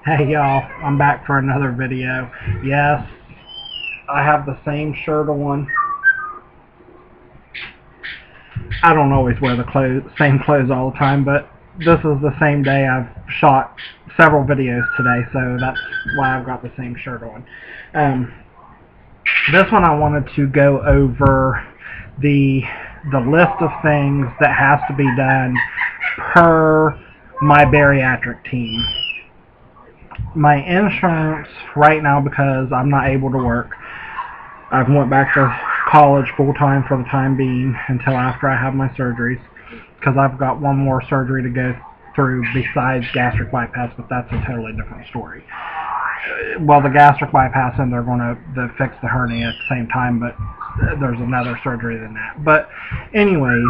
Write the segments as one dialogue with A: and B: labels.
A: Hey y'all, I'm back for another video. Yes, I have the same shirt on. I don't always wear the same clothes all the time, but this is the same day I've shot several videos today, so that's why I've got the same shirt on. This one I wanted to go over the list of things that has to be done per my bariatric team. My insurance right now, because I'm not able to work, I've went back to college full-time for the time being until after I have my surgeries, because I've got one more surgery to go through besides gastric bypass, but that's a totally different story. Well, the gastric bypass, and they're going to fix the hernia at the same time, but there's another surgery than that. But anyways,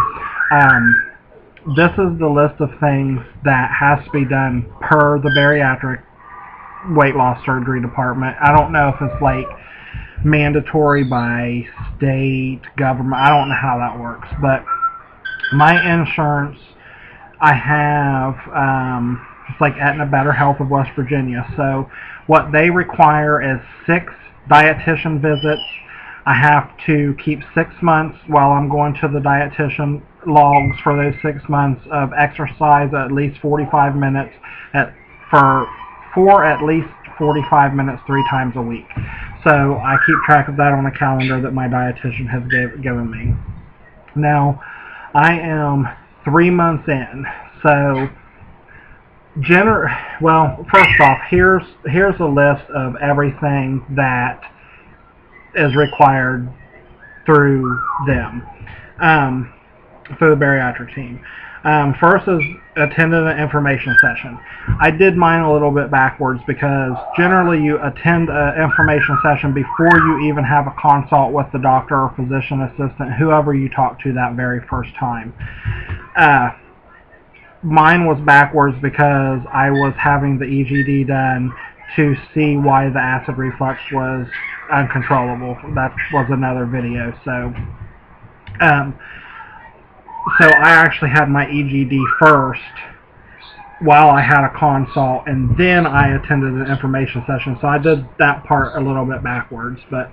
A: this is the list of things that has to be done per the bariatric weight loss surgery department. I don't know if it's like mandatory by state government. I don't know how that works, but my insurance, I have it's like Aetna Better Health of West Virginia. So what they require is 6 dietitian visits. I have to keep 6 months while I'm going to the dietitian logs for those 6 months of exercise at least 45 minutes for at least 45 minutes 3 times a week. So I keep track of that on a calendar that my dietitian has given me. Now, I am 3 months in, so well, first off, here's a list of everything that is required through them, through the bariatric team. First is attending an information session. I did mine a little bit backwards because generally you attend an information session before you even have a consult with the doctor or physician assistant, whoever you talk to that very first time. Mine was backwards because I was having the EGD done to see why the acid reflux was uncontrollable. That was another video. So I actually had my EGD first while I had a consult, and then I attended an information session. So I did that part a little bit backwards. But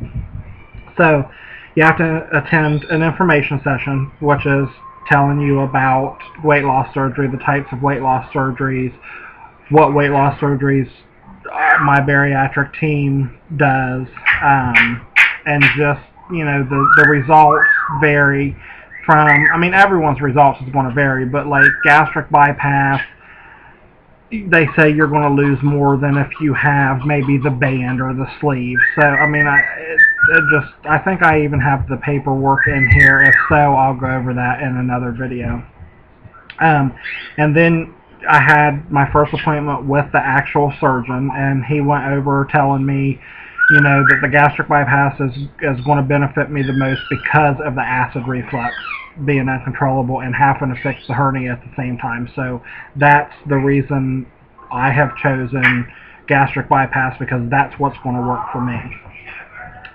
A: so you have to attend an information session, which is telling you about weight loss surgery, the types of weight loss surgeries, what weight loss surgeries my bariatric team does, and just, you know, the results vary from, I mean, everyone's results is going to vary, but like gastric bypass, they say you're going to lose more than if you have maybe the band or the sleeve. So, I mean, I think I even have the paperwork in here. If so, I'll go over that in another video. And then I had my first appointment with the actual surgeon, and he went over telling me, you know, that the gastric bypass is going to benefit me the most because of the acid reflux being uncontrollable and having to fix the hernia at the same time. So that's the reason I have chosen gastric bypass, because that's what's going to work for me.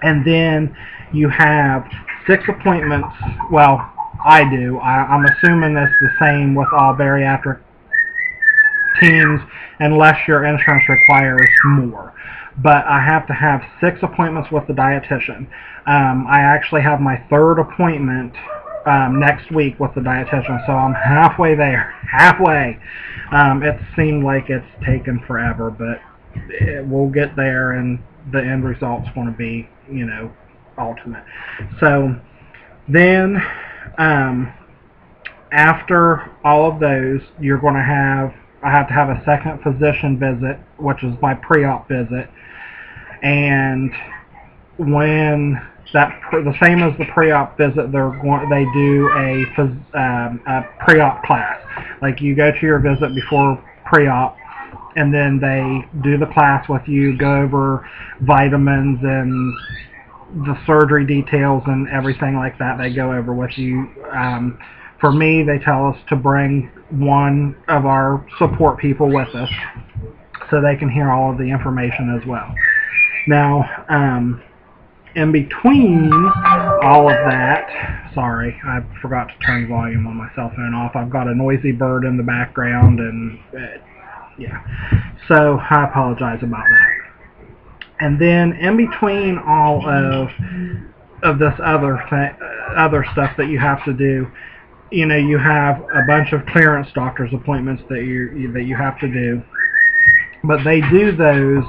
A: And then you have 6 appointments. Well, I do. I'm assuming it's the same with all bariatric teams unless your insurance requires more. But I have to have 6 appointments with the dietitian. I actually have my 3rd appointment next week with the dietitian, so I'm halfway there. Halfway. It seemed like it's taken forever, but we'll get there, and the end result's going to be, you know, ultimate. So then after all of those, you're going to I have to have a second physician visit, which is my pre-op visit, and when the same as the pre-op visit, they do a pre-op class. Like, you go to your visit before pre-op, and then they do the class with you, go over vitamins and the surgery details and everything like that. They go over with you. For me, they tell us to bring one of our support people with us so they can hear all of the information as well. Now, in between all of that, sorry, I forgot to turn the volume on my cell phone off. I've got a noisy bird in the background, and yeah. So I apologize about that. And then in between all of this other stuff that you have to do, you have a bunch of clearance doctor's appointments that you have to do. But they do those,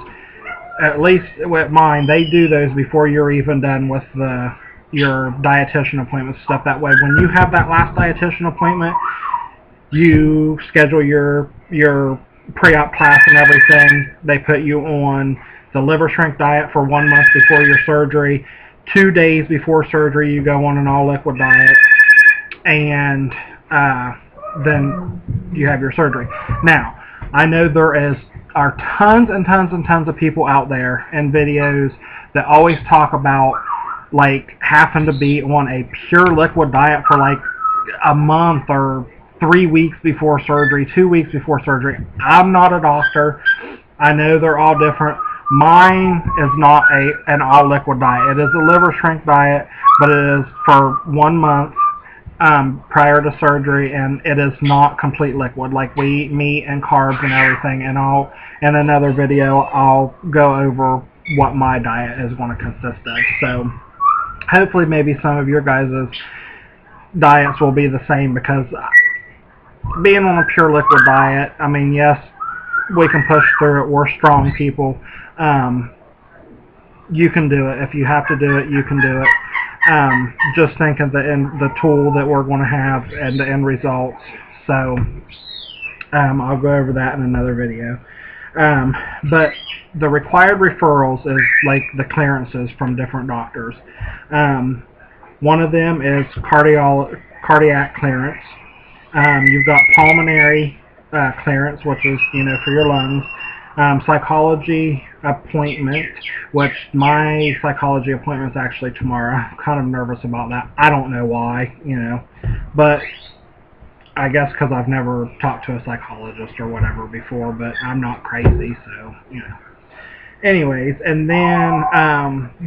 A: at least with mine, they do those before you're even done with your dietitian appointment stuff. That way, when you have that last dietitian appointment, you schedule your pre-op class and everything. They put you on the liver shrink diet for 1 month before your surgery. 2 days before surgery, you go on an all-liquid diet, and then you have your surgery. Now, I know there are tons and tons and tons of people out there in videos that always talk about like having to be on a pure liquid diet for like a month or 3 weeks before surgery, 2 weeks before surgery. I'm not a doctor. I know they're all different. Mine is not an all liquid diet. It is a liver shrink diet, but it is for 1 month prior to surgery, and it is not complete liquid. Like, we eat meat and carbs and everything, and in another video I'll go over what my diet is going to consist of. So hopefully maybe some of your guys' diets will be the same, because being on a pure liquid diet, I mean, yes, we can push through it. We're strong people. You can do it. If you have to do it, you can do it. Just think of the tool that we're going to have and the end results. So I'll go over that in another video. But the required referrals is like the clearances from different doctors. One of them is cardiac clearance. You've got pulmonary clearance, which is for your lungs. Psychology appointment, which my psychology appointment is actually tomorrow. I'm kind of nervous about that. I don't know why, but I guess because I've never talked to a psychologist or whatever before, but I'm not crazy, so, Anyways, and then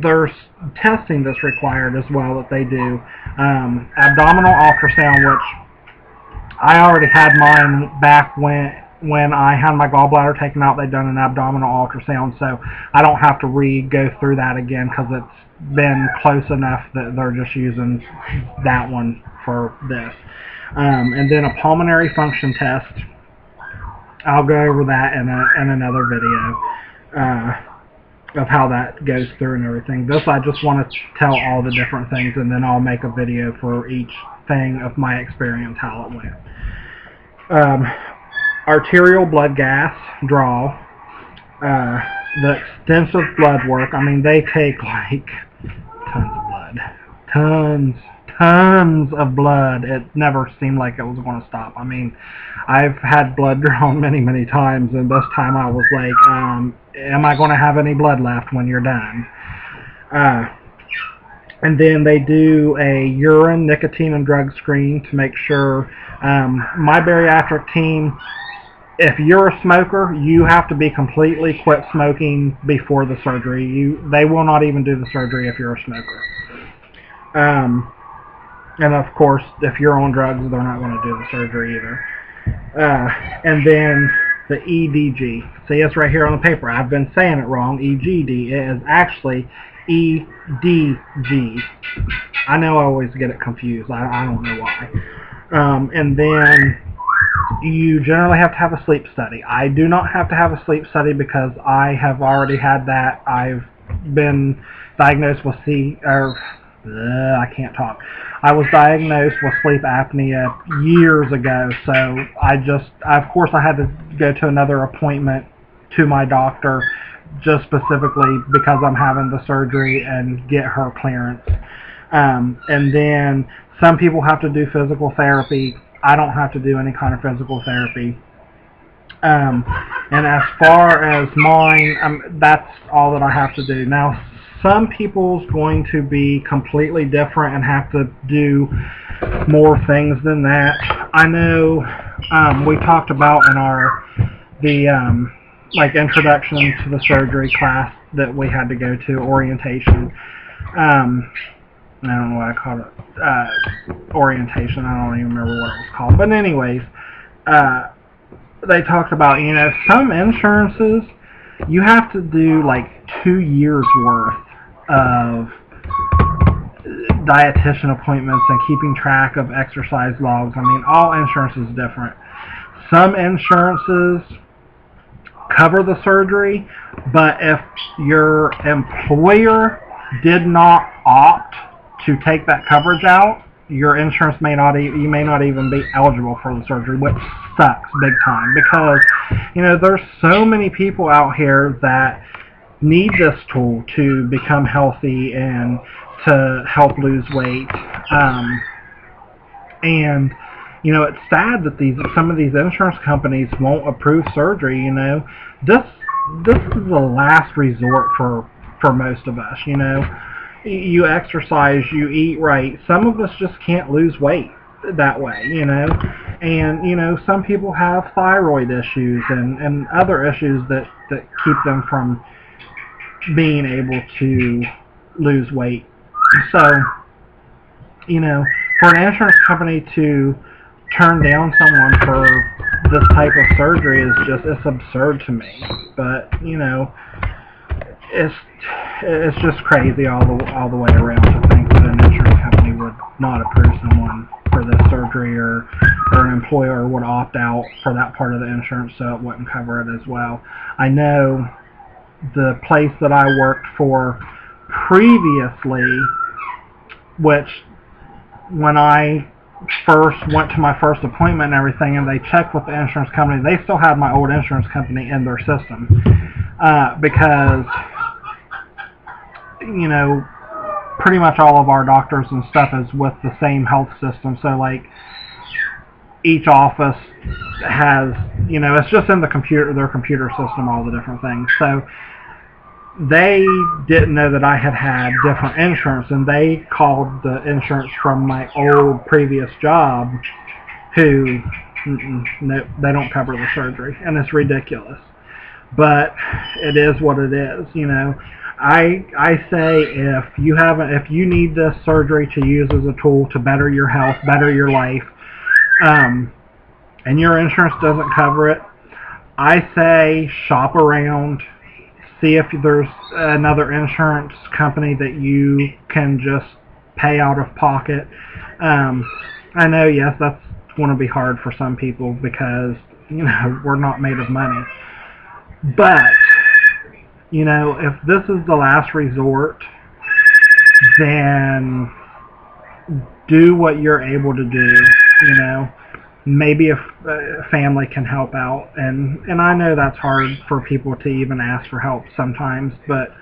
A: there's testing that's required as well that they do. Abdominal ultrasound, which I already had mine back when I had my gallbladder taken out. They'd done an abdominal ultrasound, so I don't have to go through that again, because it's been close enough that they're just using that one for this. And then a pulmonary function test. I'll go over that in another video of how that goes through and everything. This, I just want to tell all the different things, and then I'll make a video for each thing of my experience, how it went. Arterial blood gas draw, the extensive blood work. I mean, they take like tons of blood, tons of blood. It never seemed like it was going to stop. I mean, I've had blood drawn many, many times, and this time I was like, am I going to have any blood left when you're done? And then they do a urine, nicotine, and drug screen to make sure. My bariatric team, if you're a smoker, you have to be completely quit smoking before the surgery. They will not even do the surgery if you're a smoker. And of course, if you're on drugs, they're not going to do the surgery either. And then the EDG. See, it's right here on the paper. I've been saying it wrong. EGD. It is actually EDG. I know I always get it confused. I don't know why. And then you generally have to have a sleep study. I do not have to have a sleep study because I have already had that. I've been diagnosed with I can't talk. I was diagnosed with sleep apnea years ago, so of course I had to go to another appointment to my doctor just specifically because I'm having the surgery and get her clearance. And then some people have to do physical therapy. I don't have to do any kind of physical therapy. And as far as mine, that's all that I have to do. Now, some people's going to be completely different and have to do more things than that. I know we talked about in the introduction to the surgery class that we had to go to, orientation. I don't know what I called it. Orientation. I don't even remember what it was called. But anyways, they talked about, you know, some insurances you have to do like 2 years worth of dietitian appointments and keeping track of exercise logs. I mean, all insurance is different. Some insurances cover the surgery, but if your employer did not opt to take that coverage out, your insurance may not, you may not even be eligible for the surgery, which sucks big time, because, you know, there's so many people out here that need this tool to become healthy and to help lose weight. And you know, it's sad that some of these insurance companies won't approve surgery. You know, this is the last resort for most of us. You know, you exercise, you eat right. Some of us just can't lose weight that way. You know, and you know, some people have thyroid issues and other issues that keep them from being able to lose weight. So, you know, for an insurance company to turn down someone for this type of surgery is just, it's absurd to me. But, you know, it's just crazy all the way around to think that an insurance company would not approve someone for this surgery, or an employer would opt out for that part of the insurance so it wouldn't cover it as well. I know the place that I worked for previously, which when I first went to my first appointment and everything, and they checked with the insurance company, they still had my old insurance company in their system, because, you know, pretty much all of our doctors and stuff is with the same health system. So like each office has, you know, it's just in their computer system, all the different things. So they didn't know that I had different insurance, and they called the insurance from my old previous job, who, no, they don't cover the surgery, and it's ridiculous. But it is what it is, you know. I say if you need this surgery to use as a tool to better your health, better your life, and your insurance doesn't cover it, I say shop around. See if there's another insurance company that you can just pay out of pocket. I know, yes, that's going to be hard for some people because, you know, we're not made of money. But, you know, if this is the last resort, then do what you're able to do, you know. Maybe a family can help out, and I know that's hard for people to even ask for help sometimes, but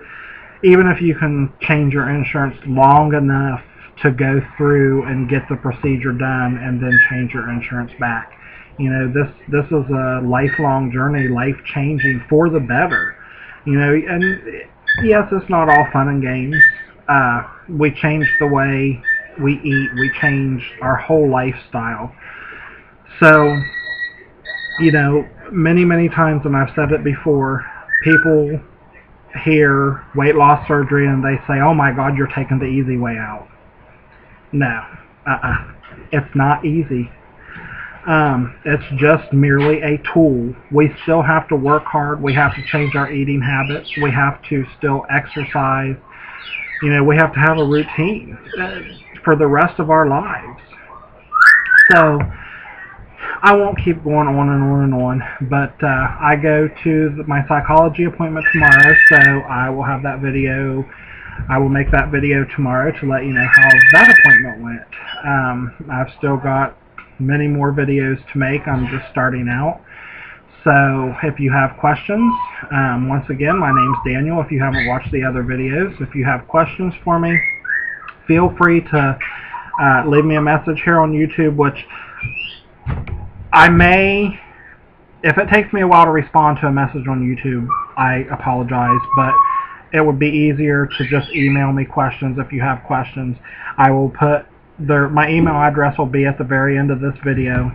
A: even if you can change your insurance long enough to go through and get the procedure done and then change your insurance back, you know, this is a lifelong journey, life-changing for the better, you know. And yes, it's not all fun and games. We changed the way we eat, we changed our whole lifestyle. So, you know, many times, and I've said it before, people hear weight loss surgery and they say, oh my God, you're taking the easy way out. No, it's not easy. It's just merely a tool. We still have to work hard. We have to change our eating habits. We have to still exercise. You know, we have to have a routine for the rest of our lives. So, I won't keep going on and on and on, but I go to my psychology appointment tomorrow, so I will have that video. I will make that video tomorrow to let you know how that appointment went. I've still got many more videos to make. I'm just starting out. So if you have questions, once again, my name's Daniel. If you haven't watched the other videos, if you have questions for me, feel free to leave me a message here on YouTube, which I may, if it takes me a while to respond to a message on YouTube, I apologize, but it would be easier to just email me questions if you have questions. I will put my email address will be at the very end of this video,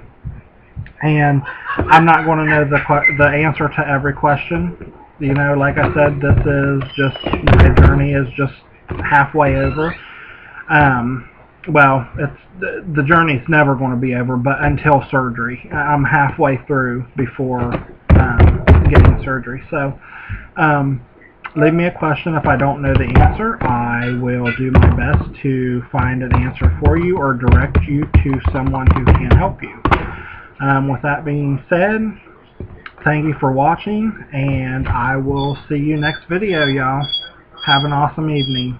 A: and I'm not going to know the answer to every question. You know, like I said, this is just, my journey is just halfway over. well, the journey's never going to be over, but until surgery. I'm halfway through before getting surgery. So leave me a question if I don't know the answer. I will do my best to find an answer for you or direct you to someone who can help you. With that being said, thank you for watching, and I will see you next video, y'all. Have an awesome evening.